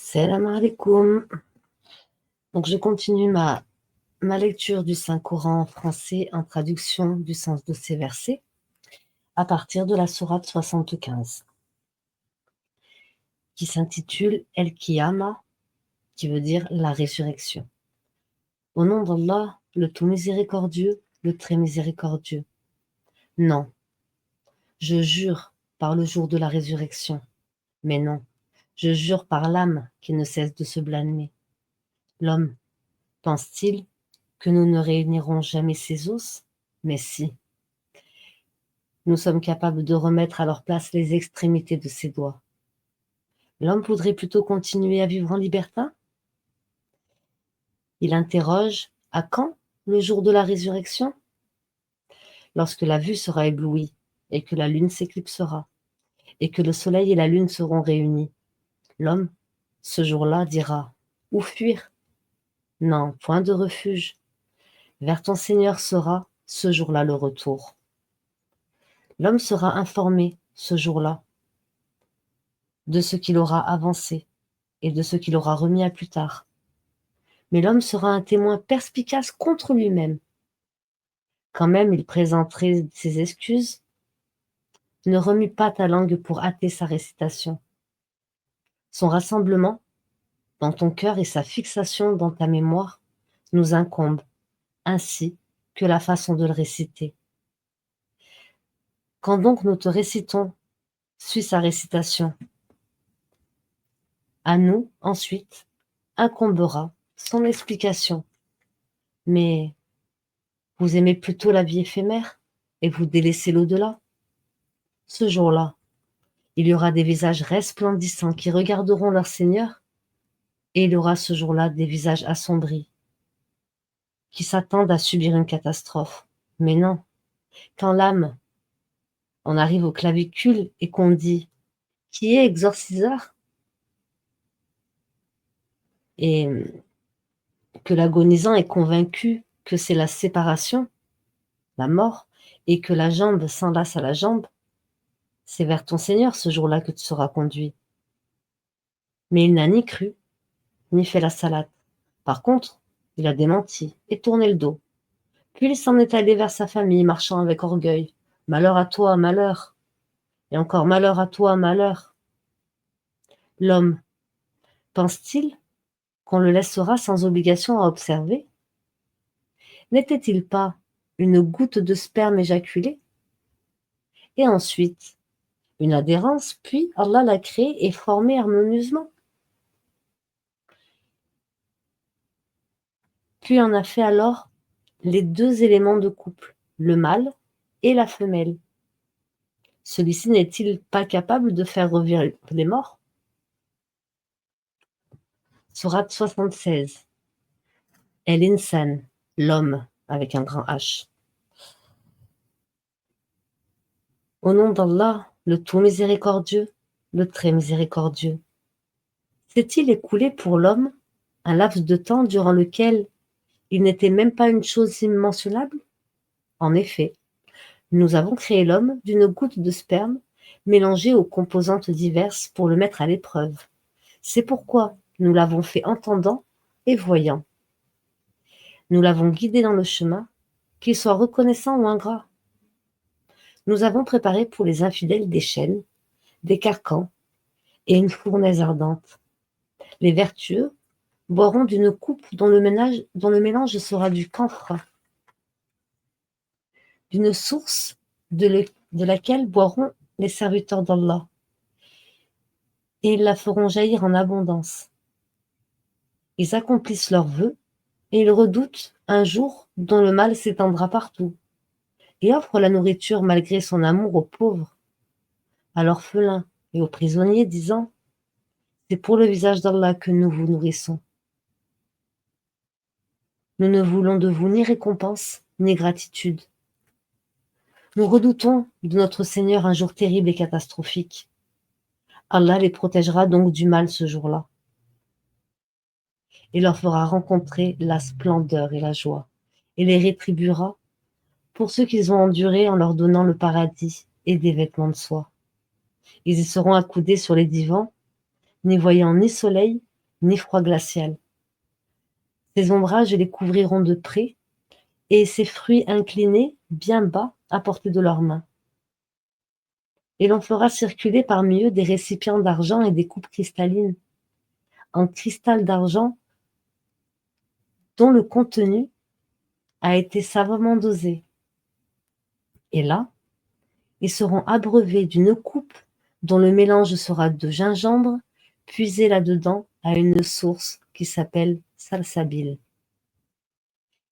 Salam alaikum. Donc, je continue ma lecture du Saint-Coran en français en traduction du sens de ces versets à partir de la sourate 75 qui s'intitule El Qiyama, qui veut dire la résurrection. Au nom d'Allah, le tout miséricordieux, le très miséricordieux. Non, je jure par le jour de la résurrection. Mais non, je jure par l'âme qui ne cesse de se blâmer. L'homme, pense-t-il que nous ne réunirons jamais ses os? Mais si, nous sommes capables de remettre à leur place les extrémités de ses doigts. L'homme voudrait plutôt continuer à vivre en libertin? Il interroge, à quand le jour de la résurrection? Lorsque la vue sera éblouie, et que la lune s'éclipsera, et que le soleil et la lune seront réunis. L'homme, ce jour-là, dira, où fuir? Non, point de refuge. Vers ton Seigneur sera, ce jour-là, le retour. L'homme sera informé, ce jour-là, de ce qu'il aura avancé et de ce qu'il aura remis à plus tard. Mais l'homme sera un témoin perspicace contre lui-même. Quand même il présenterait ses excuses, ne remue pas ta langue pour hâter sa récitation. Son rassemblement dans ton cœur et sa fixation dans ta mémoire nous incombent, ainsi que la façon de le réciter. Quand donc nous te récitons, suis sa récitation. À nous, ensuite, incombera son explication. Mais vous aimez plutôt la vie éphémère et vous délaissez l'au-delà. Ce jour-là, il y aura des visages resplendissants qui regarderont leur Seigneur, et il y aura ce jour-là des visages assombris qui s'attendent à subir une catastrophe. Mais non, quand l'âme en arrive au clavicule et qu'on dit « Qui est exorciseur ?» et que l'agonisant est convaincu que c'est la séparation, la mort, et que la jambe s'enlace à la jambe, c'est vers ton Seigneur ce jour-là que tu seras conduit. Mais il n'a ni cru, ni fait la salade. Par contre, il a démenti et tourné le dos. Puis il s'en est allé vers sa famille, marchant avec orgueil. Malheur à toi, malheur. Et encore malheur à toi, malheur. L'homme, pense-t-il qu'on le laissera sans obligation à observer? N'était-il pas une goutte de sperme éjaculée? Et ensuite, une adhérence, puis Allah l'a créé et formé harmonieusement. Puis en a fait alors les deux éléments de couple, le mâle et la femelle. Celui-ci n'est-il pas capable de faire revivre les morts? Sourate 76. El Insan, l'homme avec un grand H. Au nom d'Allah, le tout miséricordieux, le très miséricordieux. S'est-il écoulé pour l'homme un laps de temps durant lequel il n'était même pas une chose immensurable? En effet, nous avons créé l'homme d'une goutte de sperme mélangée aux composantes diverses pour le mettre à l'épreuve. C'est pourquoi nous l'avons fait entendant et voyant. Nous l'avons guidé dans le chemin, qu'il soit reconnaissant ou ingrat. Nous avons préparé pour les infidèles des chaînes, des carcans et une fournaise ardente. Les vertueux boiront d'une coupe dont le mélange sera du camphre, d'une source de laquelle boiront les serviteurs d'Allah, et ils la feront jaillir en abondance. Ils accomplissent leurs vœux, et ils redoutent un jour dont le mal s'étendra partout, et offrent la nourriture malgré son amour aux pauvres, à l'orphelin et aux prisonniers, disant « C'est pour le visage d'Allah que nous vous nourrissons. Nous ne voulons de vous ni récompense, ni gratitude. Nous redoutons de notre Seigneur un jour terrible et catastrophique. Allah les protégera donc du mal ce jour-là et leur fera rencontrer la splendeur et la joie, et les rétribuera pour ce qu'ils ont enduré en leur donnant le paradis et des vêtements de soie. Ils y seront accoudés sur les divans, n'y voyant ni soleil, ni froid glacial. Ses ombrages les couvriront de près, et ses fruits inclinés, bien bas, à portée de leurs mains. Et l'on fera circuler parmi eux des récipients d'argent et des coupes cristallines, en cristal d'argent dont le contenu a été savamment dosé. Et là, ils seront abreuvés d'une coupe dont le mélange sera de gingembre, puisé là-dedans à une source qui s'appelle salsabil.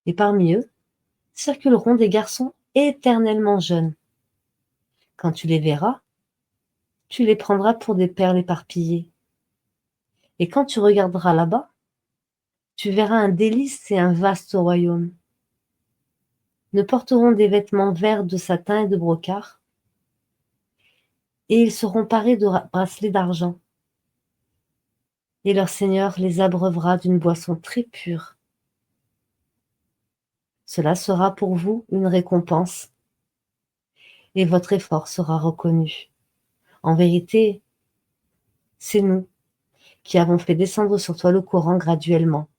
Et parmi eux circuleront des garçons éternellement jeunes. Quand tu les verras, tu les prendras pour des perles éparpillées. Et quand tu regarderas là-bas, tu verras un délice et un vaste royaume. Ils porteront des vêtements verts de satin et de brocart, et ils seront parés de bracelets d'argent. Et leur Seigneur les abreuvera d'une boisson très pure. Cela sera pour vous une récompense, et votre effort sera reconnu. En vérité, c'est nous qui avons fait descendre sur toi le Coran graduellement.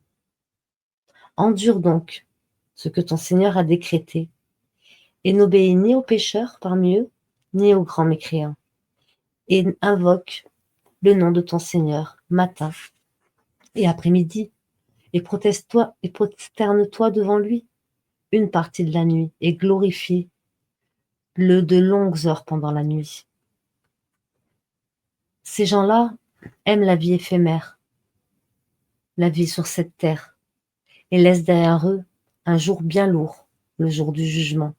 Endure donc ce que ton Seigneur a décrété, et n'obéis ni aux pécheurs parmi eux, ni aux grands mécréants. Et invoque le nom de ton Seigneur matin et après-midi, et proteste-toi et prosterne-toi devant lui une partie de la nuit, et glorifie-le de longues heures pendant la nuit. Ces gens-là aiment la vie éphémère, la vie sur cette terre, et laissent derrière eux un jour bien lourd, le jour du jugement.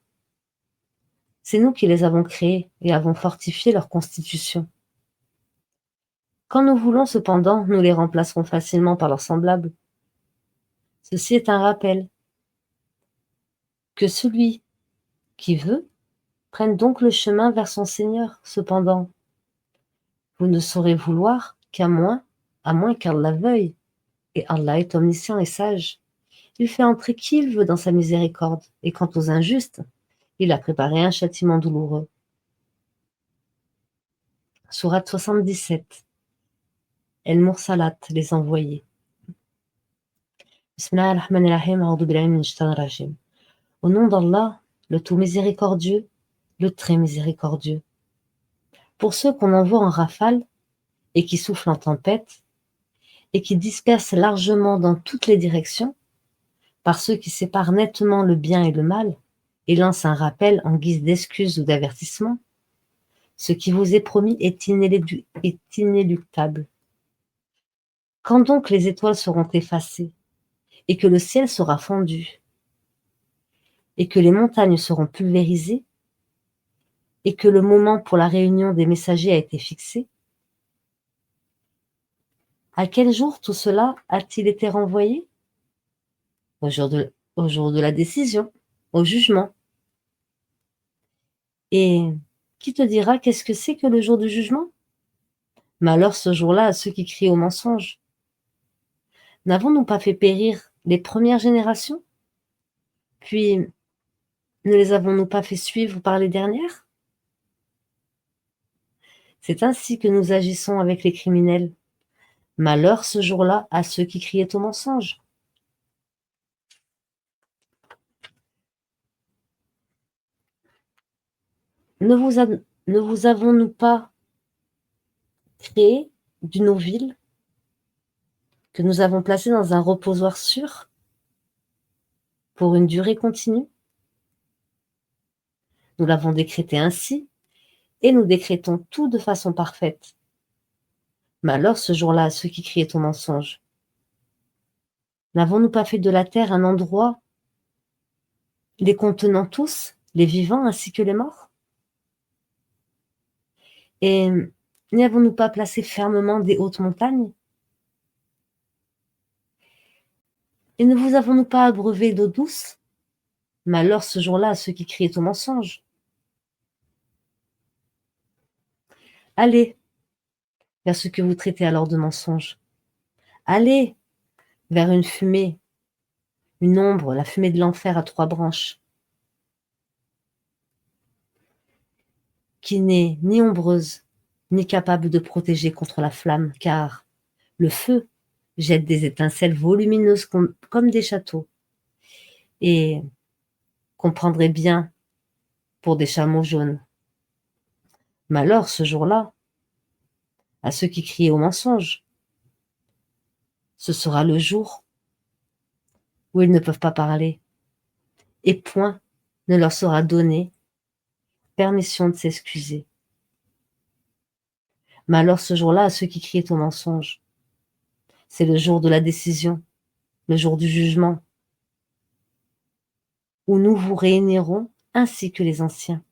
C'est nous qui les avons créés et avons fortifié leur constitution. Quand nous voulons cependant, nous les remplacerons facilement par leurs semblables. Ceci est un rappel que celui qui veut prenne donc le chemin vers son Seigneur. Cependant, vous ne saurez vouloir à moins qu'Allah veuille, et Allah est omniscient et sage. Il fait entrer qui il veut dans sa miséricorde, et quant aux injustes, il a préparé un châtiment douloureux. Sourate 77. El-Mursalat, les envoyés. Bismillahirrahmanirrahim, a'udhu billahi minash shaitanir rajim. Au nom d'Allah, le tout miséricordieux, le très miséricordieux. Pour ceux qu'on envoie en rafale et qui soufflent en tempête et qui dispersent largement dans toutes les directions, par ceux qui séparent nettement le bien et le mal et lancent un rappel en guise d'excuse ou d'avertissement, ce qui vous est promis est inéluctable. Quand donc les étoiles seront effacées et que le ciel sera fondu et que les montagnes seront pulvérisées et que le moment pour la réunion des messagers a été fixé, à quel jour tout cela a-t-il été renvoyé? Au jour de la décision, au jugement. Et qui te dira qu'est-ce que c'est que le jour du jugement? Malheur ce jour-là à ceux qui crient au mensonge. N'avons-nous pas fait périr les premières générations? Puis, ne les avons-nous pas fait suivre par les dernières? C'est ainsi que nous agissons avec les criminels. Malheur ce jour-là à ceux qui criaient au mensonge. Ne vous avons-nous pas créé d'une eau vive que nous avons placée dans un reposoir sûr pour une durée continue? Nous l'avons décrété ainsi, et nous décrétons tout de façon parfaite. Malheur ce jour-là à ceux qui criaient au mensonge. N'avons-nous pas fait de la terre un endroit les contenant tous, les vivants ainsi que les morts? Et n'y avons-nous pas placé fermement des hautes montagnes? Et ne vous avons-nous pas abreuvé d'eau douce? Malheur ce jour-là à ceux qui criaient au mensonge. Allez vers ce que vous traitez alors de mensonge. Allez vers une fumée, une ombre, la fumée de l'enfer à 3 branches, qui n'est ni ombreuse, ni capable de protéger contre la flamme, car le feu jettent des étincelles volumineuses comme des châteaux, et qu'on prendrait bien pour des chameaux jaunes. Malheur ce jour-là à ceux qui criaient au mensonge. Ce sera le jour où ils ne peuvent pas parler, et point ne leur sera donné permission de s'excuser. Malheur ce jour-là à ceux qui criaient au mensonge. C'est le jour de la décision, le jour du jugement, où nous vous réunirons ainsi que les anciens.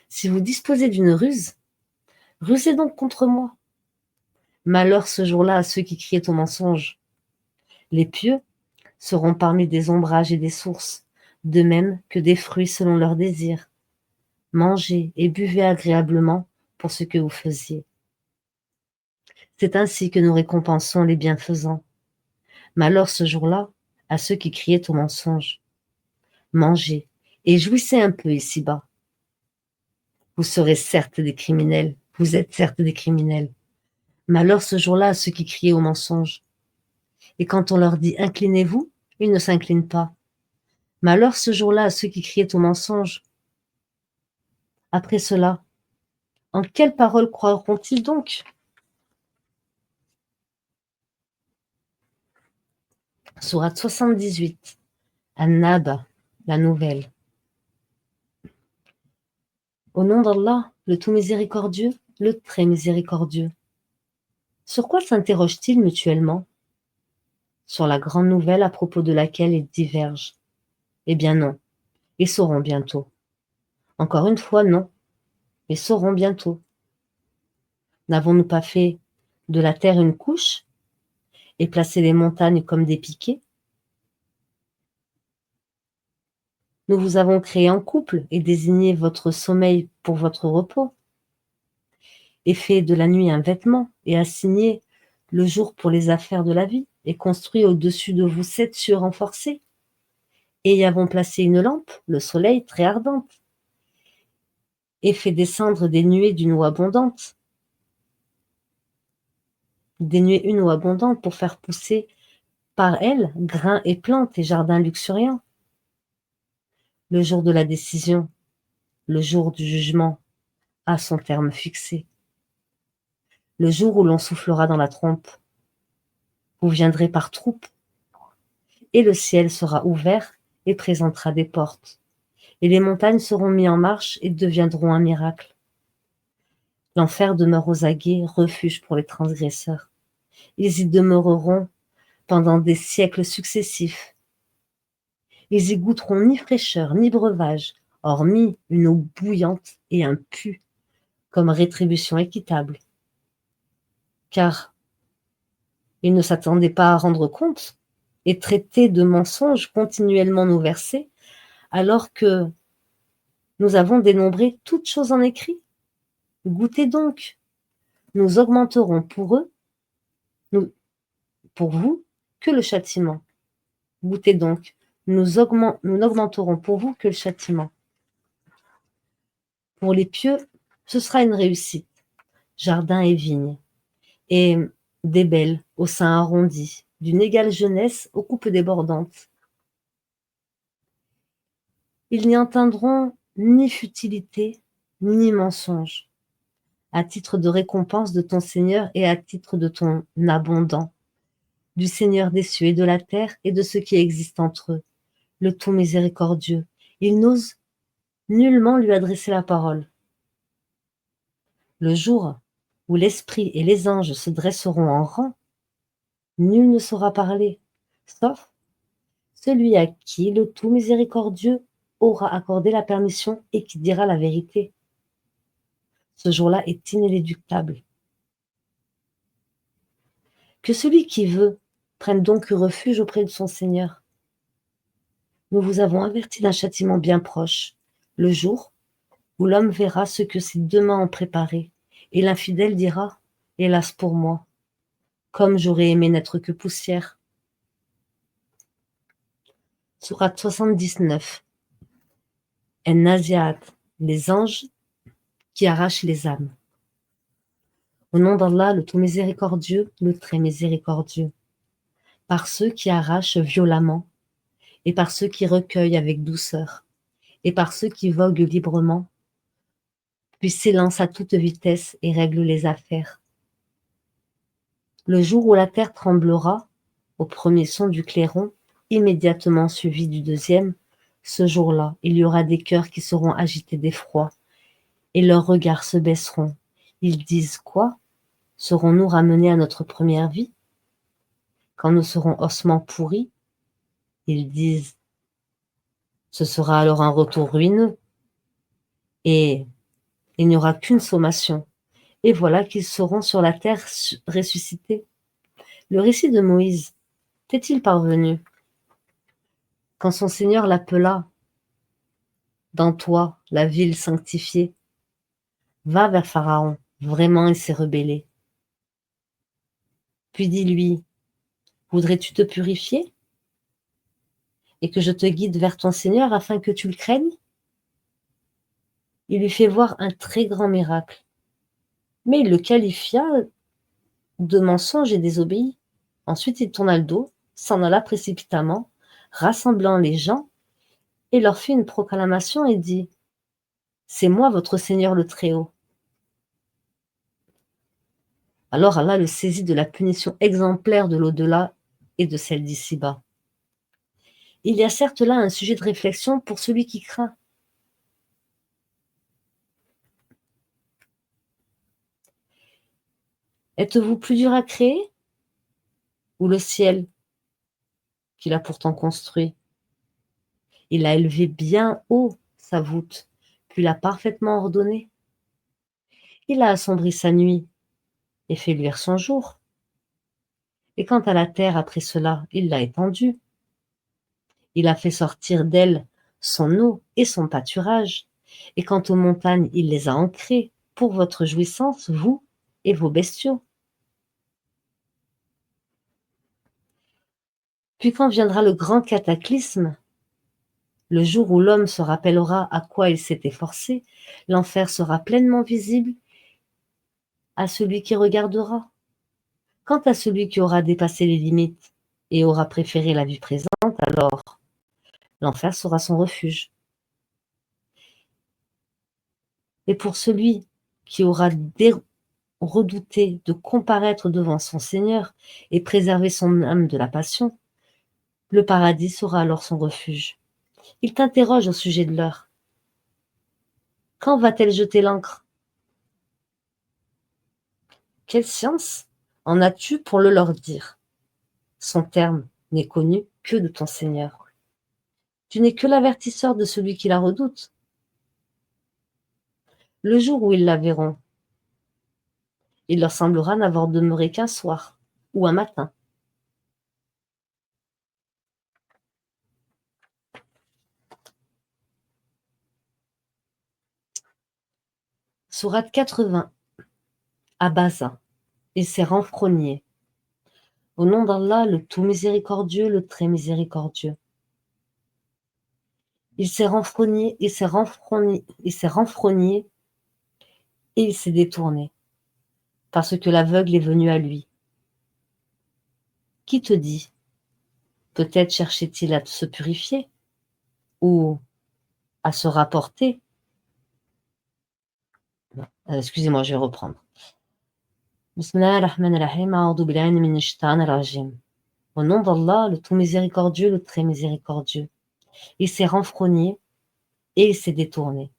Si vous disposez d'une ruse, rusez donc contre moi. Malheur ce jour-là à ceux qui criaient au mensonge. Les pieux seront parmi des ombrages et des sources, de même que des fruits selon leurs désirs. Mangez et buvez agréablement pour ce que vous faisiez. C'est ainsi que nous récompensons les bienfaisants. Malheur ce jour-là à ceux qui criaient au mensonge. Mangez et jouissez un peu ici-bas. Vous serez certes des criminels, vous êtes certes des criminels. Malheur ce jour-là à ceux qui criaient au mensonge. Et quand on leur dit inclinez-vous, ils ne s'inclinent pas. Malheur ce jour-là à ceux qui criaient au mensonge. Après cela, en quelles paroles croiront-ils donc? Sourate 78, An-Naba, la nouvelle. Au nom d'Allah, le tout miséricordieux, le très miséricordieux. Sur quoi s'interrogent-ils mutuellement? Sur la grande nouvelle à propos de laquelle ils divergent. Eh bien non, ils sauront bientôt. Encore une fois, non, ils sauront bientôt. N'avons-nous pas fait de la terre une couche et placé les montagnes comme des piquets? Nous vous avons créé en couple et désigné votre sommeil pour votre repos, et fait de la nuit un vêtement, et assigné le jour pour les affaires de la vie, et construit au-dessus de vous 7 cieux renforcés, et y avons placé une lampe, le soleil très ardente, et fait descendre des nuées d'une eau abondante, une eau abondante pour faire pousser par elle grains et plantes et jardins luxuriants. Le jour de la décision, le jour du jugement, a son terme fixé. Le jour où l'on soufflera dans la trompe, vous viendrez par troupes, et le ciel sera ouvert et présentera des portes, et les montagnes seront mises en marche et deviendront un miracle. L'enfer demeure aux aguets, refuge pour les transgresseurs. Ils y demeureront pendant des siècles successifs. Ils y goûteront ni fraîcheur, ni breuvage, hormis une eau bouillante et un pu, comme rétribution équitable. Car ils ne s'attendaient pas à rendre compte et traiter de mensonges continuellement nous verser, alors que nous avons dénombré toutes choses en écrit. Goûtez donc, nous augmenterons pour eux, pour vous, que le châtiment. Goûtez donc, nous n'augmenterons pour vous que le châtiment. Pour les pieux, ce sera une réussite, jardin et vignes, et des belles au sein arrondi, d'une égale jeunesse aux coupes débordantes. Ils n'y entendront ni futilité, ni mensonge, à titre de récompense de ton Seigneur et à titre de ton abondant, du Seigneur des cieux et de la terre et de ce qui existe entre eux, le tout miséricordieux. Ils n'osent nullement lui adresser la parole. Le jour où l'esprit et les anges se dresseront en rang, nul ne saura parler, sauf celui à qui le tout miséricordieux aura accordé la permission et qui dira la vérité. Ce jour-là est inéluctable. Que celui qui veut prenne donc refuge auprès de son Seigneur. Nous vous avons averti d'un châtiment bien proche, le jour où l'homme verra ce que ses 2 mains ont préparé, et l'infidèle dira, hélas pour moi, comme j'aurais aimé n'être que poussière. Sourate 79. En-Naziat, les anges qui arrachent les âmes. Au nom d'Allah, le tout miséricordieux, le très miséricordieux, par ceux qui arrachent violemment, et par ceux qui recueillent avec douceur, et par ceux qui voguent librement, puis s'élancent à toute vitesse et règlent les affaires. Le jour où la terre tremblera, au premier son du clairon, immédiatement suivi du deuxième, ce jour-là, il y aura des cœurs qui seront agités d'effroi, et leurs regards se baisseront. Ils disent quoi? Serons-nous ramenés à notre première vie? Quand nous serons ossements pourris, ils disent, ce sera alors un retour ruineux, et il n'y aura qu'une sommation. Et voilà qu'ils seront sur la terre ressuscités. Le récit de Moïse, t'est-il parvenu? Quand son Seigneur l'appela, dans toi, la ville sanctifiée, va vers Pharaon, vraiment il s'est rebellé. Puis dis-lui, voudrais-tu te purifier et que je te guide vers ton Seigneur afin que tu le craignes? Il lui fait voir un très grand miracle, mais il le qualifia de mensonge et désobéi. Ensuite il tourna le dos, s'en alla précipitamment, rassemblant les gens, et leur fit une proclamation et dit, c'est moi votre Seigneur le Très-Haut. Alors Allah le saisit de la punition exemplaire de l'au-delà et de celle d'ici-bas. Il y a certes là un sujet de réflexion pour celui qui craint. Êtes-vous plus dur à créer ou le ciel qu'il a pourtant construit? Il a élevé bien haut sa voûte, puis l'a parfaitement ordonnée. Il a assombri sa nuit et fait luire son jour. Et quant à la terre après cela, il l'a étendue. Il a fait sortir d'elle son eau et son pâturage. Et quant aux montagnes, il les a ancrées pour votre jouissance, vous et vos bestiaux. Puis quand viendra le grand cataclysme, le jour où l'homme se rappellera à quoi il s'est efforcé, l'enfer sera pleinement visible à celui qui regardera. Quant à celui qui aura dépassé les limites et aura préféré la vie présente, alors l'enfer sera son refuge. Et pour celui qui aura redouté de comparaître devant son Seigneur et préserver son âme de la passion, le paradis sera alors son refuge. Il t'interroge au sujet de l'heure. Quand va-t-elle jeter l'ancre? Quelle science en as-tu pour le leur dire? Son terme n'est connu que de ton Seigneur. Tu n'es que l'avertisseur de celui qui la redoute. Le jour où ils la verront, il leur semblera n'avoir demeuré qu'un soir ou un matin. Sourate 80, Abasa, il s'est renfrogné. Au nom d'Allah, le tout miséricordieux, le très miséricordieux. Il s'est renfrogné, il s'est renfrogné, il s'est renfrogné et il s'est détourné, parce que l'aveugle est venu à lui. Qui te dit? Peut-être cherchait-il à se purifier ou à se rapporter. Excusez-moi, je vais reprendre. Bismillah ar-Rahman ar-Rahim, a'udhu billahi minash shaitanir rajim. Au nom d'Allah, le tout miséricordieux, le très miséricordieux. Il s'est renfrogné et il s'est détourné,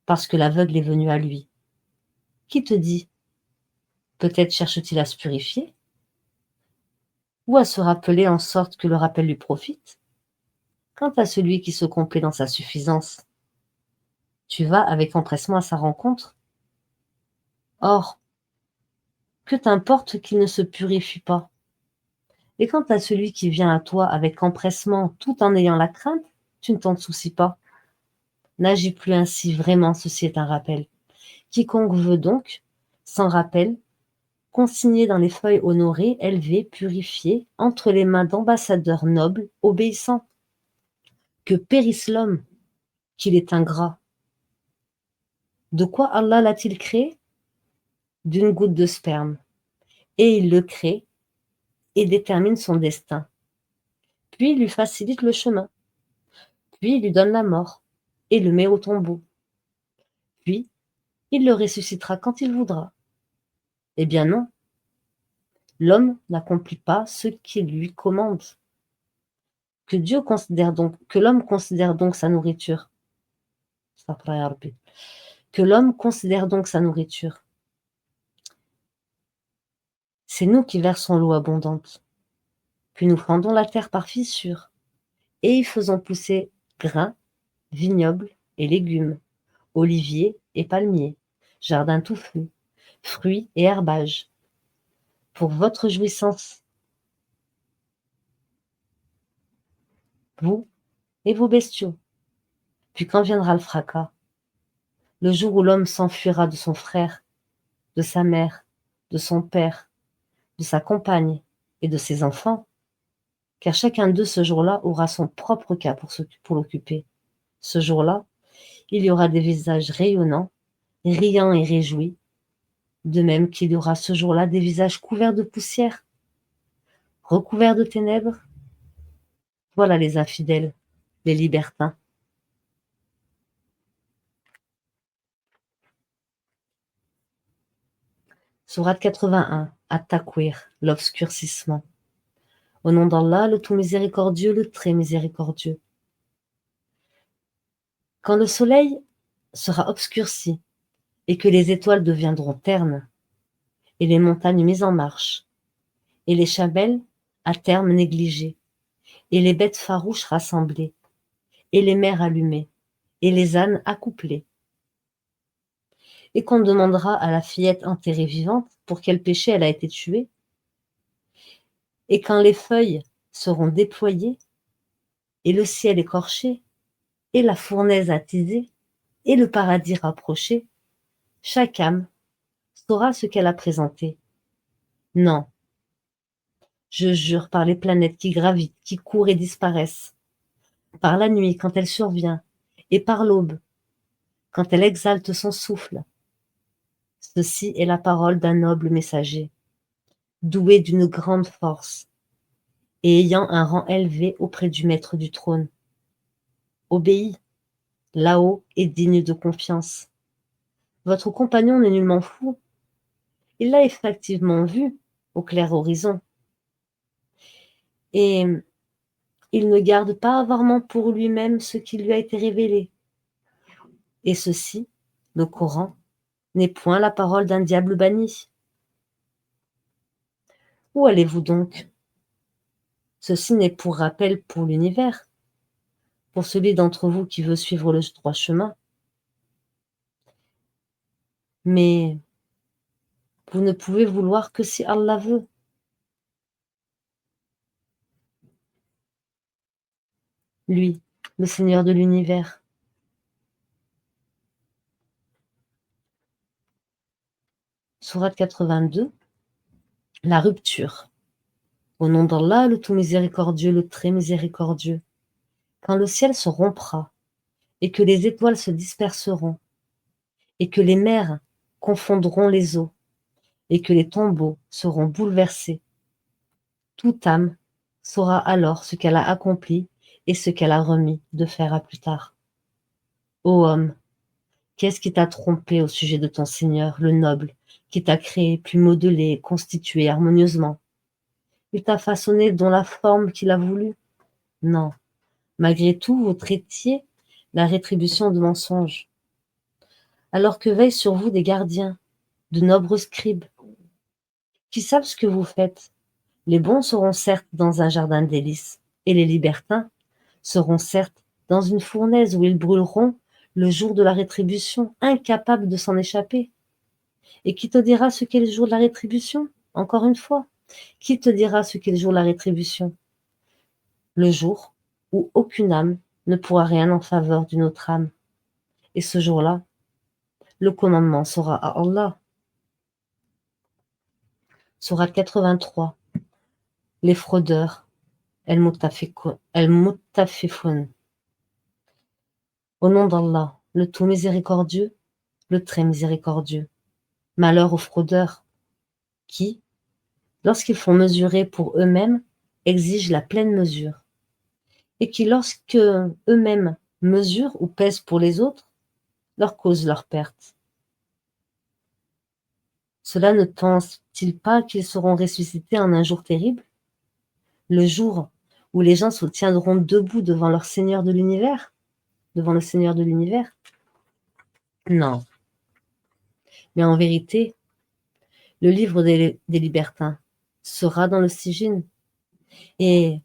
parce que l'aveugle est venu à lui. Qui te dit? Peut-être cherche-t-il à se purifier ou à se rappeler en sorte que le rappel lui profite. Quant à celui qui se complaît dans sa suffisance, tu vas avec empressement à sa rencontre. Or, que t'importe qu'il ne se purifie pas? Et quant à celui qui vient à toi avec empressement tout en ayant la crainte, tu ne t'en soucies pas. N'agis plus ainsi, vraiment, ceci est un rappel. Quiconque veut donc, sans rappel, consigné dans les feuilles honorées, élevées, purifiées, entre les mains d'ambassadeurs nobles, obéissants. Que périsse l'homme, qu'il est ingrat. De quoi Allah l'a-t-il créé? d'une goutte de sperme, et il le crée et détermine son destin. Puis il lui facilite le chemin, puis il lui donne la mort et le met au tombeau. Puis il le ressuscitera quand il voudra. Eh bien non, l'homme n'accomplit pas ce qu'il lui commande. Que l'homme considère donc sa nourriture. Que l'homme considère donc sa nourriture. C'est nous qui versons l'eau abondante. Puis nous fendons la terre par fissures et y faisons pousser grains, vignobles et légumes, oliviers et palmiers, jardins touffus, fruits et herbages, pour votre jouissance, vous et vos bestiaux. Puis quand viendra le fracas, le jour où l'homme s'enfuira de son frère, de sa mère, de son père, de sa compagne et de ses enfants, car chacun d'eux ce jour-là aura son propre cas pour l'occuper. Ce jour-là, il y aura des visages rayonnants, riants et réjouis, de même qu'il y aura ce jour-là des visages couverts de poussière, recouverts de ténèbres. Voilà les infidèles, les libertins. Sourate 81, At-Takwir, l'obscurcissement. Au nom d'Allah, le tout miséricordieux, le très miséricordieux. Quand le soleil sera obscurci et que les étoiles deviendront ternes, et les montagnes mises en marche, et les chamelles à terme négligées, et les bêtes farouches rassemblées, et les mers allumées, et les ânes accouplés, et qu'on demandera à la fillette enterrée vivante pour quel péché elle a été tuée, et quand les feuilles seront déployées, et le ciel écorché, et la fournaise attisée, et le paradis rapproché, chaque âme saura ce qu'elle a présenté. Non, je jure par les planètes qui gravitent, qui courent et disparaissent, par la nuit quand elle survient, et par l'aube, quand elle exalte son souffle. Ceci est la parole d'un noble messager, doué d'une grande force, et ayant un rang élevé auprès du maître du trône. Obéis, là-haut et digne de confiance. Votre compagnon n'est nullement fou. Il l'a effectivement vu au clair horizon. Et il ne garde pas avarement pour lui-même ce qui lui a été révélé. Et ceci, le Coran, n'est point la parole d'un diable banni. Où allez-vous donc? Ceci n'est pour rappel pour l'univers, pour celui d'entre vous qui veut suivre le droit chemin. Mais vous ne pouvez vouloir que si Allah veut. Lui, le Seigneur de l'univers. Sourate 82, la rupture. Au nom d'Allah, le tout miséricordieux, le très miséricordieux. Quand le ciel se rompra, et que les étoiles se disperseront, et que les mers confondront les eaux, et que les tombeaux seront bouleversés, toute âme saura alors ce qu'elle a accompli et ce qu'elle a remis de faire à plus tard. Ô homme, qu'est-ce qui t'a trompé au sujet de ton Seigneur, le noble, qui t'a créé, puis modelé et constitué harmonieusement? Il t'a façonné dans la forme qu'il a voulu? Non. Malgré tout, vous traitiez la rétribution de mensonge. Alors que veillent sur vous des gardiens, de nobles scribes, qui savent ce que vous faites. Les bons seront certes dans un jardin de délices, et les libertins seront certes dans une fournaise où ils brûleront le jour de la rétribution, incapables de s'en échapper. Et qui te dira ce qu'est le jour de la rétribution? Encore une fois, qui te dira ce qu'est le jour de la rétribution? Le jour où aucune âme ne pourra rien en faveur d'une autre âme. Et ce jour-là, le commandement sera à Allah. Sourate 83, les fraudeurs, El-Muttafifun. Au nom d'Allah, le tout miséricordieux, le très miséricordieux. Malheur aux fraudeurs qui, lorsqu'ils font mesurer pour eux-mêmes, exigent la pleine mesure, et qui, lorsque eux-mêmes mesurent ou pèsent pour les autres, leur causent leur perte. Cela ne pense-t-il pas qu'ils seront ressuscités en un jour terrible, le jour où les gens se tiendront debout devant leur Seigneur de l'univers, devant le Seigneur de l'univers? Non, mais en vérité, le livre des libertins sera dans le Sijin. Et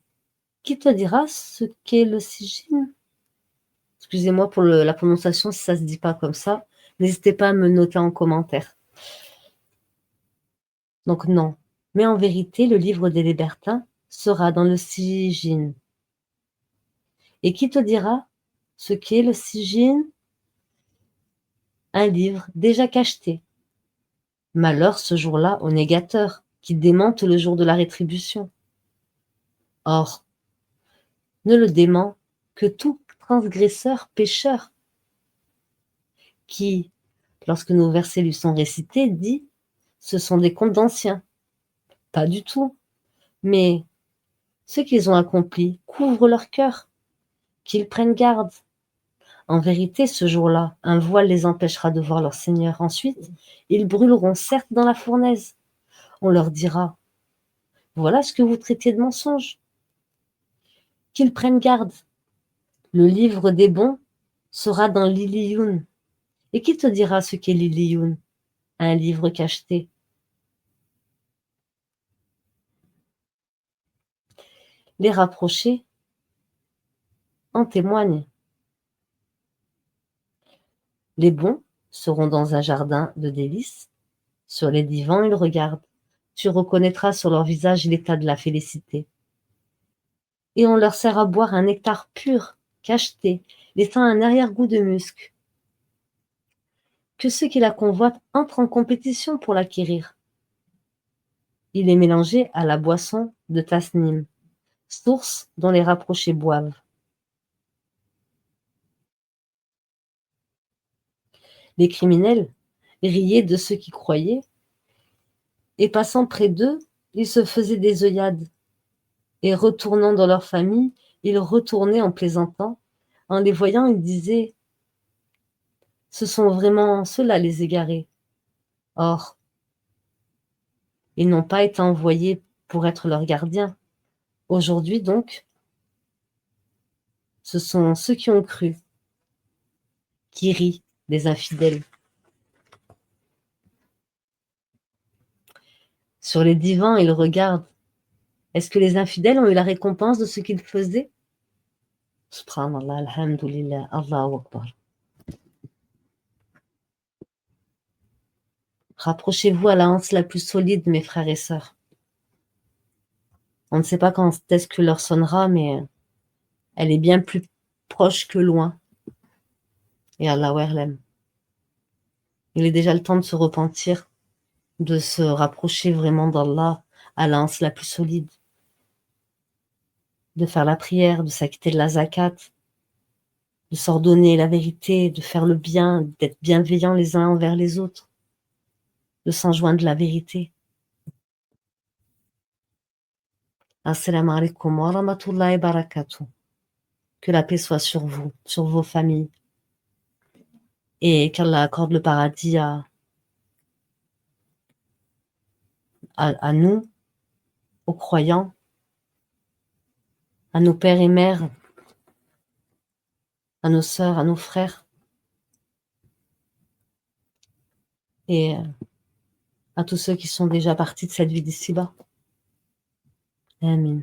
qui te dira ce qu'est le Sijin? Excusez-moi pour la prononciation si ça se dit pas comme ça. N'hésitez pas à me noter en commentaire. Donc non. Mais en vérité, le livre des libertins sera dans le Sijin. Et qui te dira ce qu'est le Sijin? Un livre déjà cacheté. Malheur ce jour-là au négateur, qui démente le jour de la rétribution. Or, ne le dément que tout transgresseur pécheur, qui, lorsque nos versets lui sont récités, dit « ce sont des contes d'anciens ». Pas du tout. Mais ce qu'ils ont accompli couvre leur cœur, qu'ils prennent garde. En vérité, ce jour-là, un voile les empêchera de voir leur Seigneur. Ensuite, ils brûleront certes dans la fournaise. On leur dira, voilà ce que vous traitiez de mensonge. Qu'ils prennent garde. Le livre des bons sera dans l'Iliyun. Et qui te dira ce qu'est l'Iliyun? Un livre cacheté. Les rapprochés en témoignent. Les bons seront dans un jardin de délices. Sur les divans, ils regardent. Tu reconnaîtras sur leur visage l'état de la félicité. Et on leur sert à boire un nectar pur, cacheté, laissant un arrière-goût de musc. Que ceux qui la convoitent entrent en compétition pour l'acquérir. Il est mélangé à la boisson de Tasnim, source dont les rapprochés boivent. Les criminels riaient de ceux qui croyaient, et passant près d'eux, ils se faisaient des œillades, et retournant dans leur famille, ils retournaient en plaisantant. En les voyant, ils disaient « Ce sont vraiment ceux-là les égarés ». Or, ils n'ont pas été envoyés pour être leurs gardiens. Aujourd'hui donc, ce sont ceux qui ont cru qui rient des infidèles. Sur les divans, ils regardent. Est-ce que les infidèles ont eu la récompense de ce qu'ils faisaient? Subhanallah, alhamdulillah, Allahu Akbar. Rapprochez-vous à la hanse la plus solide, mes frères et sœurs. On ne sait pas quand est-ce que l'heure sonnera, mais elle est bien plus proche que loin. Et Allahu a'lam. Il est déjà le temps de se repentir, de se rapprocher vraiment d'Allah à la hanse la plus solide, de faire la prière, de s'acquitter de la zakat, de s'ordonner la vérité, de faire le bien, d'être bienveillants les uns envers les autres, de s'enjoindre la vérité. Assalamu alaikum wa rahmatullahi wa barakatuh. Que la paix soit sur vous, sur vos familles, et qu'Allah accorde le paradis à nous, aux croyants, à nos pères et mères, à nos sœurs, à nos frères, et à tous ceux qui sont déjà partis de cette vie d'ici-bas. Amin.